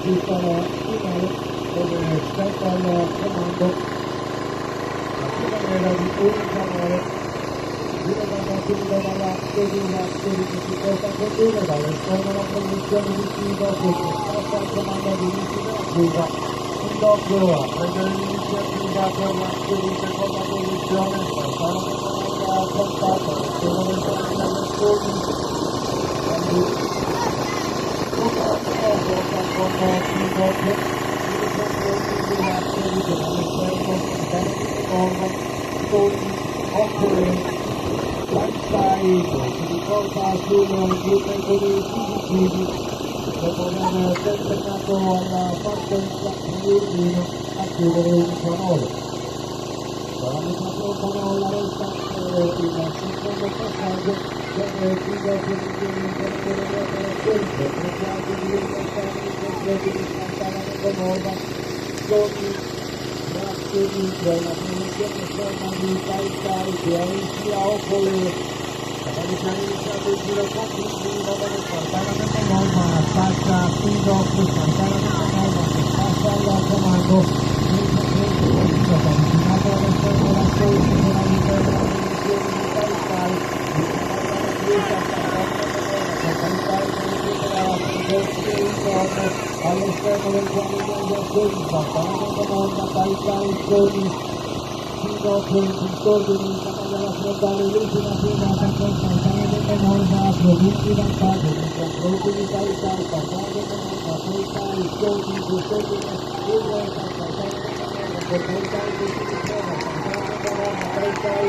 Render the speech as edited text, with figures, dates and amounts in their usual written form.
pista finale dove spetta al comando la primavera di Unicanale, guidata dalla Sedina che si porta a condurre dall'esterno la produzione di Fido che passa al comando di Iniziativa Fido a prendere l'iniziativa per la seconda posizione per fare una affrontata l'esterno del comando del Sud si riporta sul metodi fisici dopo aver terminato alla partenza di Urbino a chiudere un 19. La messa pronta la resta il secondo passaggio dove Fido posizione in le operazioni cercando di riportare i completi di Sant'Anna della Norma con grazie di la produzione ferma di Caicai che inicia Opole la iniziato il giro conclusivo dove Sant'Anna della Norma attacca Fido su Sant'Anna della Norma che passa al comando avvicinato all'esterno della Soli con all'interno delle di Caicai all'esterno del guarniere del Sogni, Sant'Anna Caicai Sogni, fino per il disordine in campagna da affrontare l'ultima frenata con Sant'Anna della Norma, produtti vantaggio nei confronti di Caicai, Sant'Anna della Norma, Caicai Sogni, disordine, il Sant'Anna della Norma, con Caicai che si ritrova, Sant'Anna della Norma, Caicai